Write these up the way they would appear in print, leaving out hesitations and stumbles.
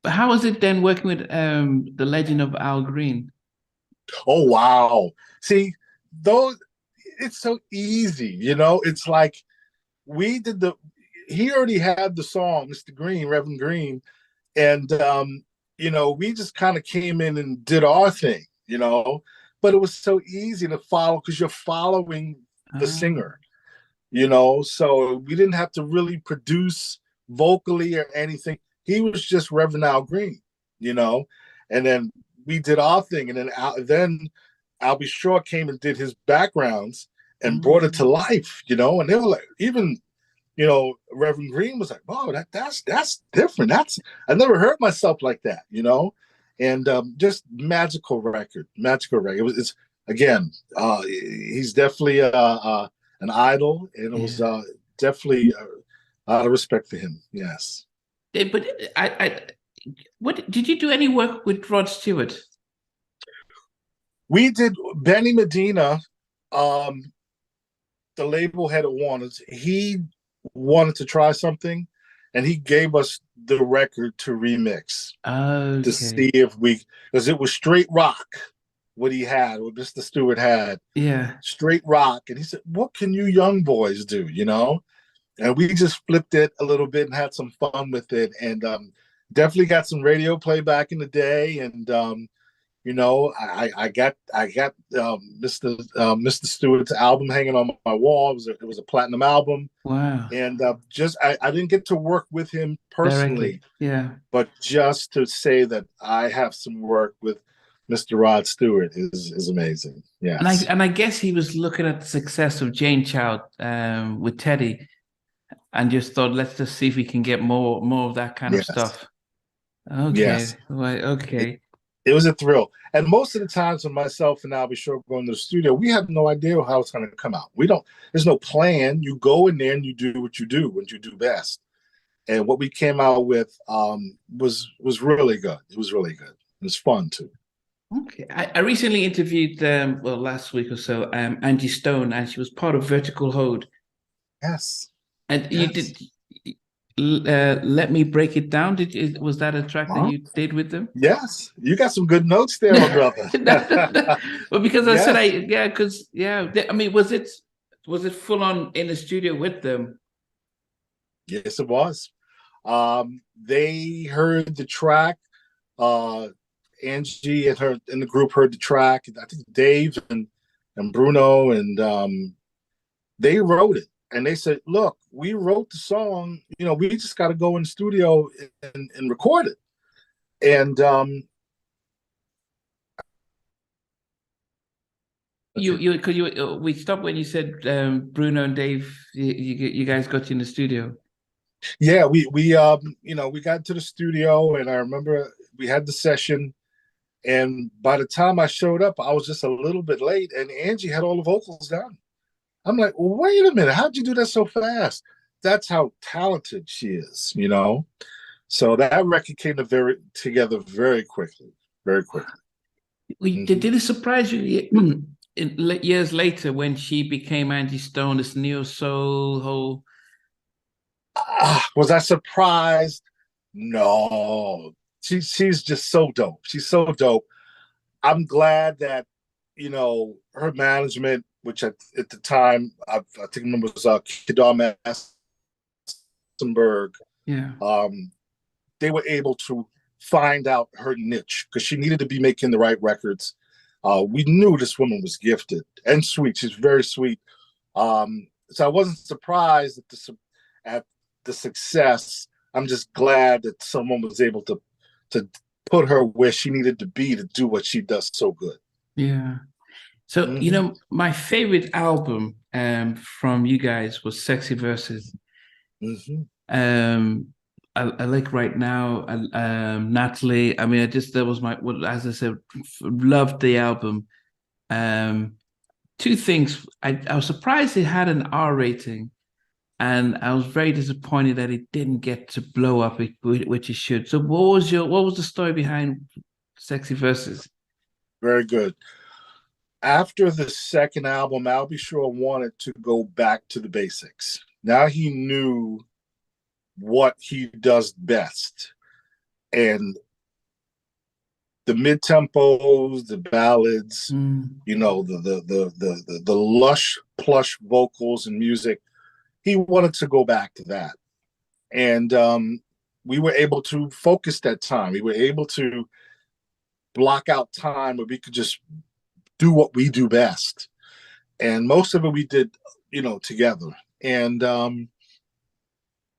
But how was it then working with the legend of Al Green? Oh wow. See, those it's so easy, It's like we did the he already had the song, Mr. Green, Reverend Green, and we just kind of came in and did our thing. But it was so easy to follow because you're following the Ah, singer. So we didn't have to really produce vocally or anything. He was just Reverend Al Green, you know, and then we did our thing, and then I'll Be Sure came and did his backgrounds and brought it to mm, life. And they were like, even Reverend Green was like, "Wow, that's different. That's I never heard myself like that." And just magical record. It's again, he's definitely an idol, and it was yeah. definitely a lot of respect for him. Yes, But what did you do any work with Rod Stewart? we did Benny Medina. Um, the label head at Warner's. He wanted to try something, and he gave us the record to remix to see Okay. if we, because it was straight rock, what he had, what Mr. Stewart had, Yeah. straight rock. And he said, "What can you young boys do?" And we just flipped it a little bit and had some fun with it. And definitely got some radio play back in the day. And I got Mr. Stewart's album hanging on my wall. It was a platinum album, Wow. and just I didn't get to work with him personally, Directly. Yeah. but just to say that I have some work with Mr. Rod Stewart is amazing. And I Yes, and I guess he was looking at the success of Jane Child with Teddy and just thought, let's just see if we can get more of that kind of yes, stuff. yes. Okay. Right. It, Okay. it was a thrill. And most of the times when myself and I'll Be Sure going to the studio, we have no idea how it's going to come out. We don't. There's no plan. You go in there and you do what you do best. And what we came out with was really good. It was really good. It was fun too. Okay. I recently interviewed well last week or so, Angie Stone, and she was part of Vertical Hold. Yes, And you yes. did let me break it down. Was that a track that Huh? you did with them? Yes, you got some good notes there, my brother. Well, because I said Yes, because I mean, was it full on in the studio with them? yes, it was. They heard the track. Uh, Angie and her in the group heard the track. I think Dave and Bruno and they wrote it. And they said, "Look, we wrote the song. We just got to go in the studio and record it." And You because you we stopped when you said Bruno and Dave. You guys got in the studio. yeah, we got to the studio, and I remember we had the session. And by the time I showed up, I was just a little bit late, and Angie had all the vocals down. I'm like, wait a minute, how'd you do that so fast? That's how talented she is. So that record came together very quickly, very quickly. Did Hmm. it surprise you years later when she became Angie Stone, this neo soul whole? Was I surprised? No. She's just so dope. She's so dope. I'm glad that her management, which at the time I think it was Kedar Massenberg, Yeah. um, they were able to find out her niche because she needed to be making the right records. We knew this woman was gifted and sweet. She's very sweet. So I wasn't surprised at the success. I'm just glad that someone was able to put her where she needed to be to do what she does so good. Yeah. So, Hmm. my favorite album from you guys was Sexy Verses. Hmm. Um I like right now Natalie. I mean, I just that was my well, as I said, loved the album. Um Two things. I was surprised it had an R rating, and I was very disappointed that it didn't get to blow up, which it should. So, what was the story behind Sexy Verses? Very good. After the second album, I'll Be Sure wanted to go back to the basics. Now he knew what he does best. and the mid tempos, the ballads, you know, the lush plush vocals and music. He wanted to go back to that, and we were able to focus that time. We were able to block out time where we could just do what we do best, and most of it we did, you know, together. And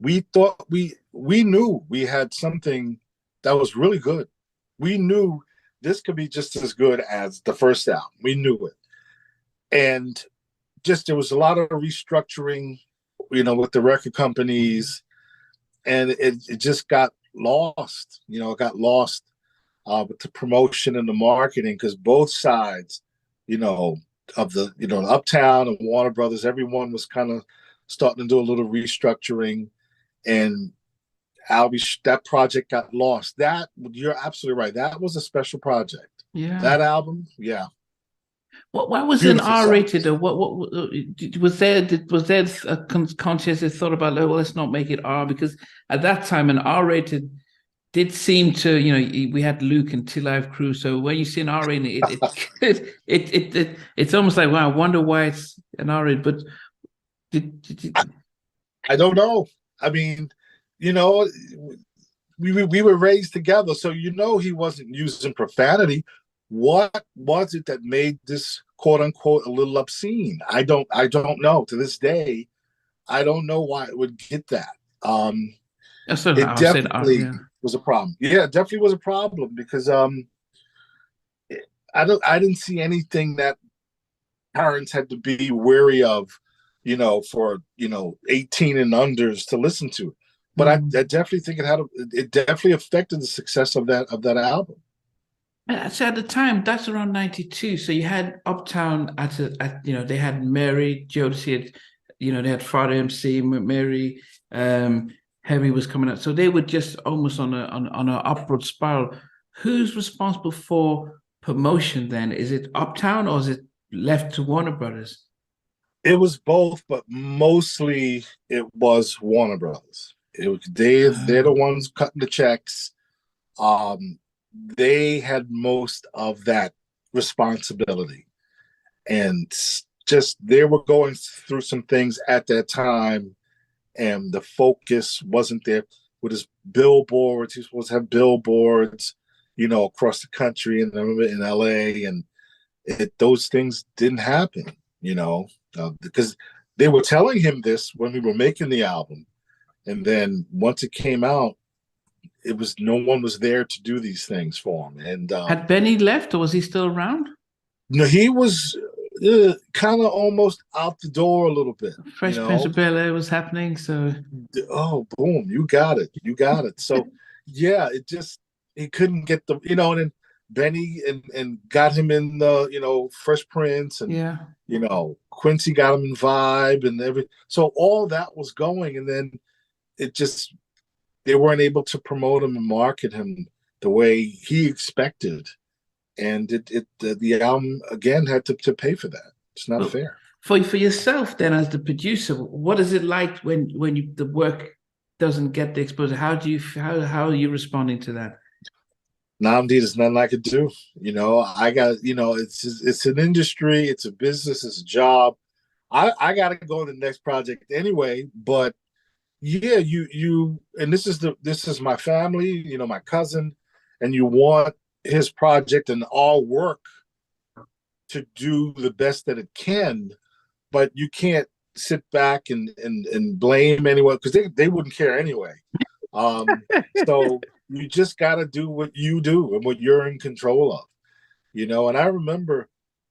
we thought we knew we had something that was really good. We knew this could be just as good as the first album. We knew it. And just there was a lot of restructuring, you know, with the record companies, and it just got lost. You know, it got lost with the promotion and the marketing, because both sides, you know, of the, you know, Uptown and Warner Brothers, everyone was kind of starting to do a little restructuring, and that project got lost. That, you're absolutely right. That was a special project. Yeah. That album, yeah. Why was it R-rated? Or what was there? Was there a conscious thought about, well, let's not make it R, because at that time an R-rated did seem to, you know, we had Luke and Till Live Crew. So when you see an R-rated, it's almost like, wow, I wonder why it's an R-rated. But I don't know. I mean, you know, we were raised together, so you know he wasn't using profanity. What was it that made this quote unquote a little obscene? I don't know. To this day, I don't know why it would get that. It definitely was a problem. Yeah, it definitely was a problem, because I didn't see anything that parents had to be wary of, you know, for, you know, 18 and unders to listen to. But I definitely think it definitely affected the success of that album. So at the time, that's around 92. So you had Uptown you know, they had Mary, Jodeci, you know, they had Father MC, Mary, Heavy was coming out. So they were just almost on an upward spiral. Who's responsible for promotion then? Is it Uptown, or is it left to Warner Brothers? It was both, but mostly it was Warner Brothers. They're the ones cutting the checks. They had most of that responsibility, and just they were going through some things at that time, and the focus wasn't there. With his billboards, he was supposed to have billboards, you know, across the country, and I remember in LA, and those things didn't happen, you know, because they were telling him this when we were making the album, and then once it came out, it was no one was there to do these things for him. And had Benny left, or was he still around? No, he was kind of almost out the door a little bit. Fresh Prince of Bel-Air was happening, so boom, you got it. So yeah, he couldn't get the, you know, and then Benny and got him in the, you know, Fresh Prince, and yeah, you know, Quincy got him in Vibe and everything. So all that was going, and then they weren't able to promote him and market him the way he expected, and the album again had to pay for that. It's not fair. For yourself then, as the producer, what is it like when the work doesn't get the exposure? How are you responding to that? Now, indeed, there's nothing I could do. You know, I got, you know, it's an industry, it's a business, it's a job. I got to go to the next project anyway. But yeah, you and this is my family, you know, my cousin, and you want his project and all work to do the best that it can, but you can't sit back and blame anyone, because they wouldn't care anyway. So you just got to do what you do and what you're in control of, you know. And I remember,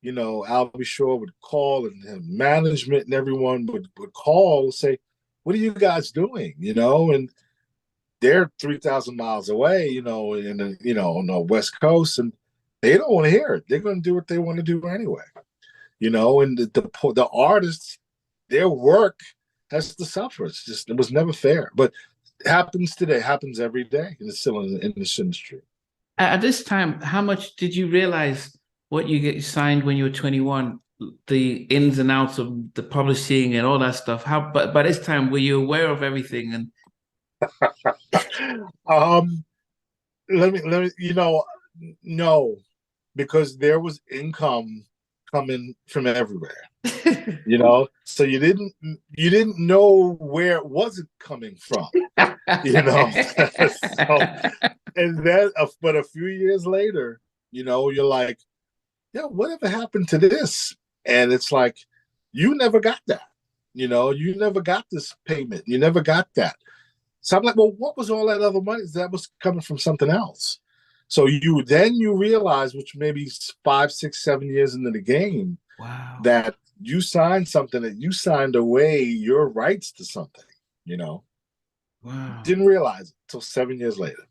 you know, B.Sure would call, and management and everyone would call and say, what are you guys doing? You know, and they're 3,000 miles away, you know, on the West Coast, and they don't want to hear it. They're going to do what they want to do anyway, you know. And the artists, their work has to suffer. It was never fair, but it happens today. It happens every day, and it's still in this industry. At this time, how much did you realize what you get signed when you were 21? The ins and outs of the publishing and all that stuff. But by this time, were you aware of everything? And let me, no, because there was income coming from everywhere, so you didn't know where it wasn't coming from, so, and then, but a few years later, you're like, yeah, whatever happened to this? And it's like, you never got that. You never got this payment. You never got that. So I'm like, well, what was all that other money? That was coming from something else. So you realize, which maybe 5, 6, 7 years into the game, Wow. that you signed something, that you signed away your rights to something, Wow. Didn't realize it until 7 years later.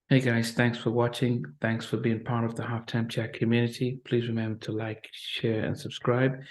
Hey guys, thanks for watching. Thanks for being part of the Halftime Chat community. Please remember to like, share, and subscribe.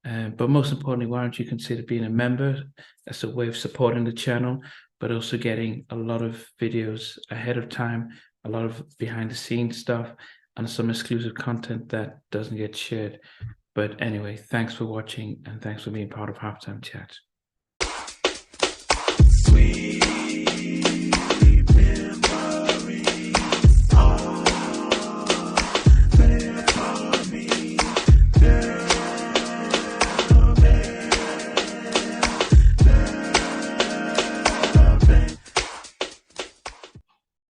But most importantly, why don't you consider being a member? That's a way of supporting the channel, but also getting a lot of videos ahead of time, a lot of behind the scenes stuff, and some exclusive content that doesn't get shared. But anyway, thanks for watching, and thanks for being part of Halftime Chat. Sweet.